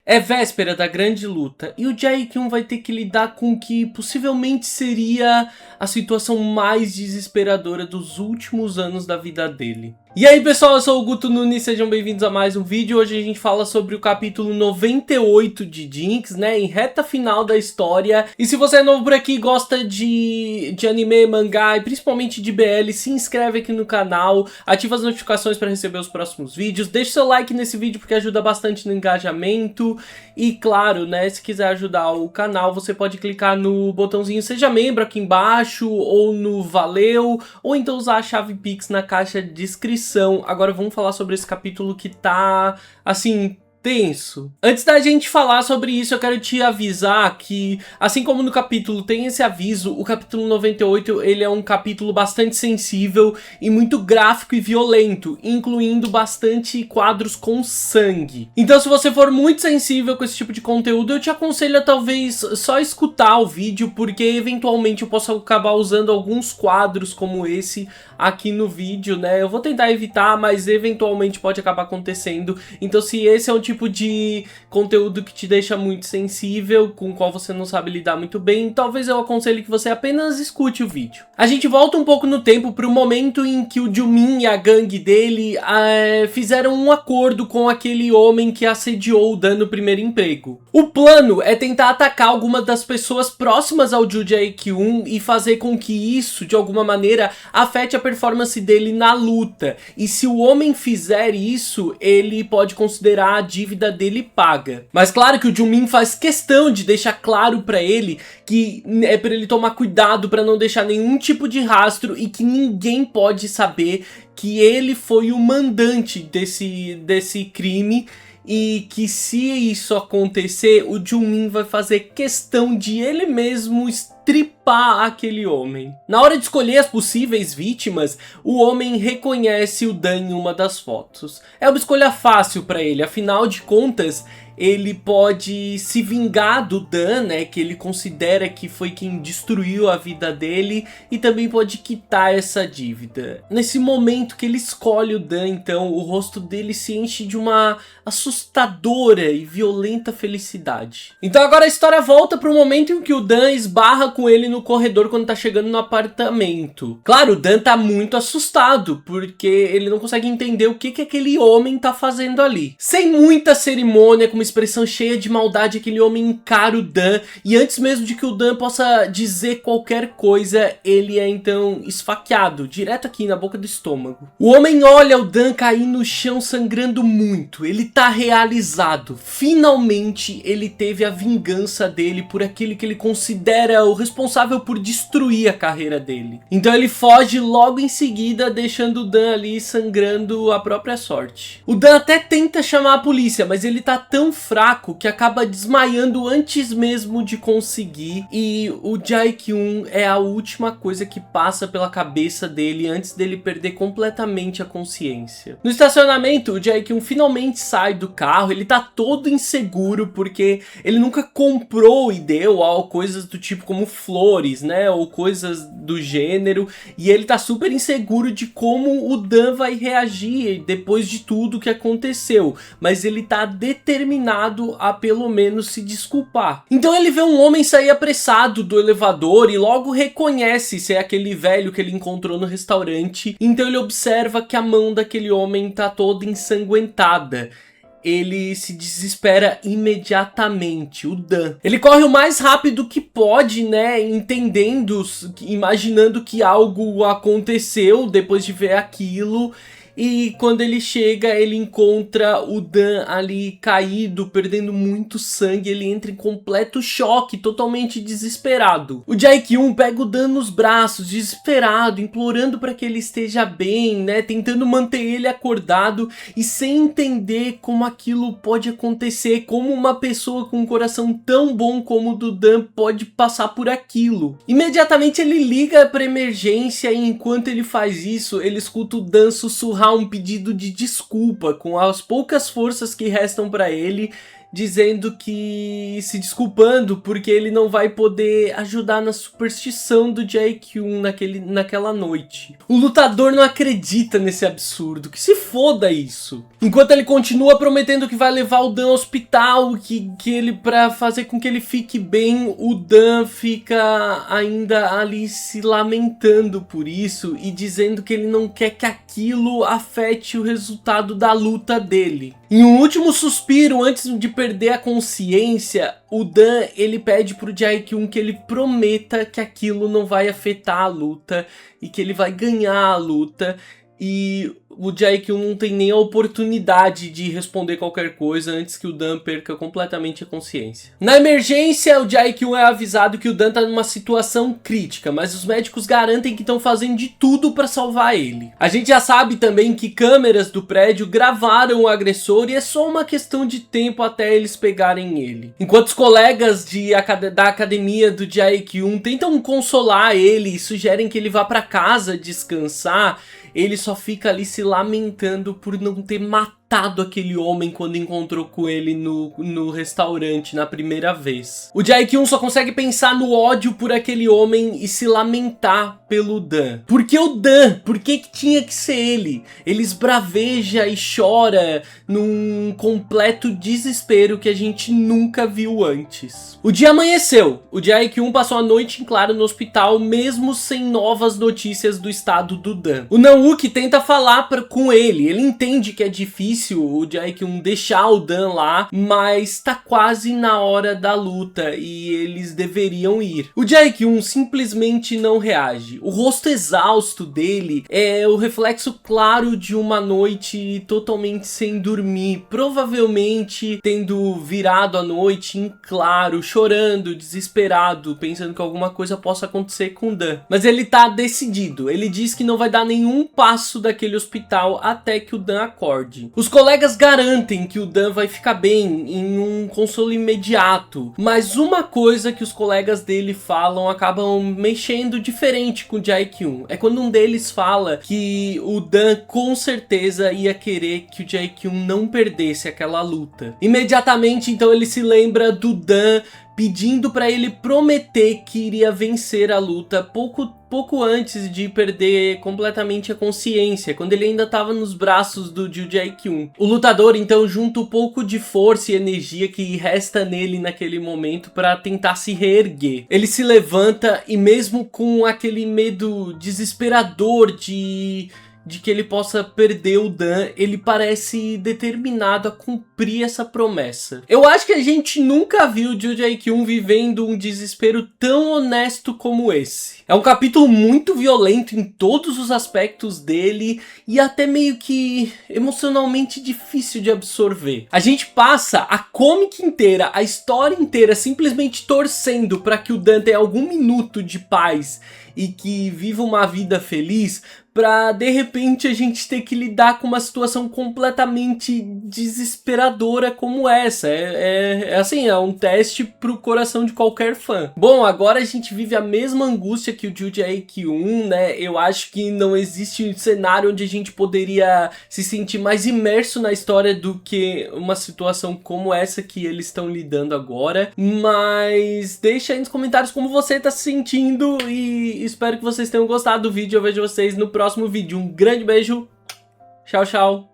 É véspera da grande luta e o Jae-kyun vai ter que lidar com o que possivelmente seria a situação mais desesperadora dos últimos anos da vida dele. E aí pessoal, eu sou o Guto Nunes, sejam bem-vindos a mais um vídeo. Hoje a gente fala sobre o capítulo 98 de Jinx, né, em reta final da história. E se você é novo por aqui e gosta de anime, mangá e principalmente de BL, se inscreve aqui no canal, ativa as notificações para receber os próximos vídeos, deixa seu like nesse vídeo porque ajuda bastante no engajamento. E claro, né, se quiser ajudar o canal, você pode clicar no botãozinho Seja Membro aqui embaixo, ou no Valeu, ou então usar a chave Pix na caixa de descrição. Agora vamos falar sobre esse capítulo que tá, assim, tenso. Antes da gente falar sobre isso, eu quero te avisar que, assim como no capítulo tem esse aviso, o capítulo 98 ele é um capítulo bastante sensível e muito gráfico e violento, incluindo bastante quadros com sangue. Então se você for muito sensível com esse tipo de conteúdo, eu te aconselho a talvez só escutar o vídeo, porque eventualmente eu posso acabar usando alguns quadros como esse aqui no vídeo, né? Eu vou tentar evitar, mas eventualmente pode acabar acontecendo. Então se esse é um tipo de conteúdo que te deixa muito sensível, com o qual você não sabe lidar muito bem, talvez eu aconselhe que você apenas escute o vídeo. A gente volta um pouco no tempo para o momento em que o Jumin e a gangue dele fizeram um acordo com aquele homem que assediou o Dan no primeiro emprego. O plano é tentar atacar alguma das pessoas próximas ao Joo Jae-kyun e fazer com que isso, de alguma maneira, afete a performance dele na luta. E se o homem fizer isso, ele pode considerar a dívida dele paga. Mas claro que o Jumin faz questão de deixar claro pra ele que é pra ele tomar cuidado pra não deixar nenhum tipo de rastro e que ninguém pode saber que ele foi o mandante desse crime. E que se isso acontecer, o Jumin vai fazer questão de ele mesmo estripar aquele homem. Na hora de escolher as possíveis vítimas, o homem reconhece o Dan em uma das fotos. É uma escolha fácil para ele, afinal de contas, ele pode se vingar do Dan, né, que ele considera que foi quem destruiu a vida dele, e também pode quitar essa dívida. Nesse momento que ele escolhe o Dan, então, o rosto dele se enche de uma assustadora e violenta felicidade. Então agora a história volta para o momento em que o Dan esbarra com ele no corredor quando tá chegando no apartamento. Claro, o Dan tá muito assustado, porque ele não consegue entender o que aquele homem tá fazendo ali. Sem muita cerimônia, com uma expressão cheia de maldade, aquele homem encara o Dan, e antes mesmo de que o Dan possa dizer qualquer coisa, ele é então esfaqueado, direto aqui na boca do estômago. O homem olha o Dan cair no chão sangrando muito, ele tá realizado, finalmente ele teve a vingança dele por aquele que ele considera o responsável por destruir a carreira dele. Então ele foge logo em seguida, deixando o Dan ali sangrando a própria sorte. O Dan até tenta chamar a polícia, mas ele tá tão fraco que acaba desmaiando antes mesmo de conseguir, e o Jae-kyun é a última coisa que passa pela cabeça dele antes dele perder completamente a consciência. No estacionamento, o Jae-kyun finalmente sai do carro, ele tá todo inseguro porque ele nunca comprou e deu coisas do tipo como flores, né, ou coisas do gênero, e ele tá super inseguro de como o Dan vai reagir depois de tudo que aconteceu, mas ele tá determinado a pelo menos se desculpar. Então ele vê um homem sair apressado do elevador e logo reconhece ser aquele velho que ele encontrou no restaurante. Então ele observa que a mão daquele homem tá toda ensanguentada. Ele se desespera imediatamente, o Dan. Ele corre o mais rápido que pode, né, imaginando que algo aconteceu depois de ver aquilo. E quando ele chega, ele encontra o Dan ali caído, perdendo muito sangue. Ele entra em completo choque, totalmente desesperado. O Jae-kyun pega o Dan nos braços, desesperado, implorando para que ele esteja bem, né? Tentando manter ele acordado e sem entender como aquilo pode acontecer. Como uma pessoa com um coração tão bom como o do Dan pode passar por aquilo. Imediatamente ele liga para emergência e enquanto ele faz isso, ele escuta o Dan sussurrar um pedido de desculpa com as poucas forças que restam para ele, dizendo que se desculpando porque ele não vai poder ajudar na superstição do Jae-kyun naquela noite. O lutador não acredita nesse absurdo, que se foda isso. Enquanto ele continua prometendo que vai levar o Dan ao hospital, que ele, pra fazer com que ele fique bem, o Dan fica ainda ali se lamentando por isso e dizendo que ele não quer que aquilo afete o resultado da luta dele. Em um último suspiro, antes de perder a consciência, o Dan, ele pede pro Jae-kyun que ele prometa que aquilo não vai afetar a luta e que ele vai ganhar a luta. E o Jae-kyun não tem nem a oportunidade de responder qualquer coisa antes que o Dan perca completamente a consciência. Na emergência, o Jae-kyun é avisado que o Dan tá numa situação crítica, mas os médicos garantem que estão fazendo de tudo para salvar ele. A gente já sabe também que câmeras do prédio gravaram o agressor e é só uma questão de tempo até eles pegarem ele. Enquanto os colegas da academia do Jae-kyun tentam consolar ele e sugerem que ele vá para casa descansar, ele só fica ali se lamentando por não ter matado aquele homem quando encontrou com ele no restaurante na primeira vez. O Jae-kyun só consegue pensar no ódio por aquele homem e se lamentar pelo Dan. Por que o Dan? Por que tinha que ser ele? Ele esbraveja e chora num completo desespero que a gente nunca viu antes. O dia amanheceu. O Jae-kyun passou a noite em claro no hospital, mesmo sem novas notícias do estado do Dan. O Nan-wook tenta falar com ele. Ele entende que é difícil o Jae-kyun deixar o Dan lá, mas tá quase na hora da luta e eles deveriam ir. O Jae-kyun simplesmente não reage. O rosto exausto dele é o reflexo claro de uma noite totalmente sem dormir, provavelmente tendo virado a noite em claro, chorando, desesperado, pensando que alguma coisa possa acontecer com o Dan. Mas ele tá decidido. Ele diz que não vai dar nenhum passo daquele hospital até que o Dan acorde. Os colegas garantem que o Dan vai ficar bem em um consolo imediato, mas uma coisa que os colegas dele falam acabam mexendo diferente com o Jae-kyun. É quando um deles fala que o Dan com certeza ia querer que o Jae-kyun não perdesse aquela luta. Imediatamente então ele se lembra do Dan pedindo para ele prometer que iria vencer a luta pouco antes de perder completamente a consciência, quando ele ainda estava nos braços do Jae-kyun. O lutador então junta um pouco de força e energia que resta nele naquele momento para tentar se reerguer. Ele se levanta e mesmo com aquele medo desesperador de que ele possa perder o Dan, ele parece determinado a cumprir essa promessa. Eu acho que a gente nunca viu o Jae-kyun vivendo um desespero tão honesto como esse. É um capítulo muito violento em todos os aspectos dele e até meio que emocionalmente difícil de absorver. A gente passa a comic inteira, a história inteira simplesmente torcendo para que o Dan tenha algum minuto de paz e que viva uma vida feliz, pra de repente a gente ter que lidar com uma situação completamente desesperadora como essa. É um teste pro coração de qualquer fã. Bom, agora a gente vive a mesma angústia que o Jae-kyun, né? Eu acho que não existe um cenário onde a gente poderia se sentir mais imerso na história do que uma situação como essa que eles estão lidando agora. Mas deixa aí nos comentários como você tá se sentindo e espero que vocês tenham gostado do vídeo. Eu vejo vocês no próximo vídeo. Um grande beijo. Tchau, tchau.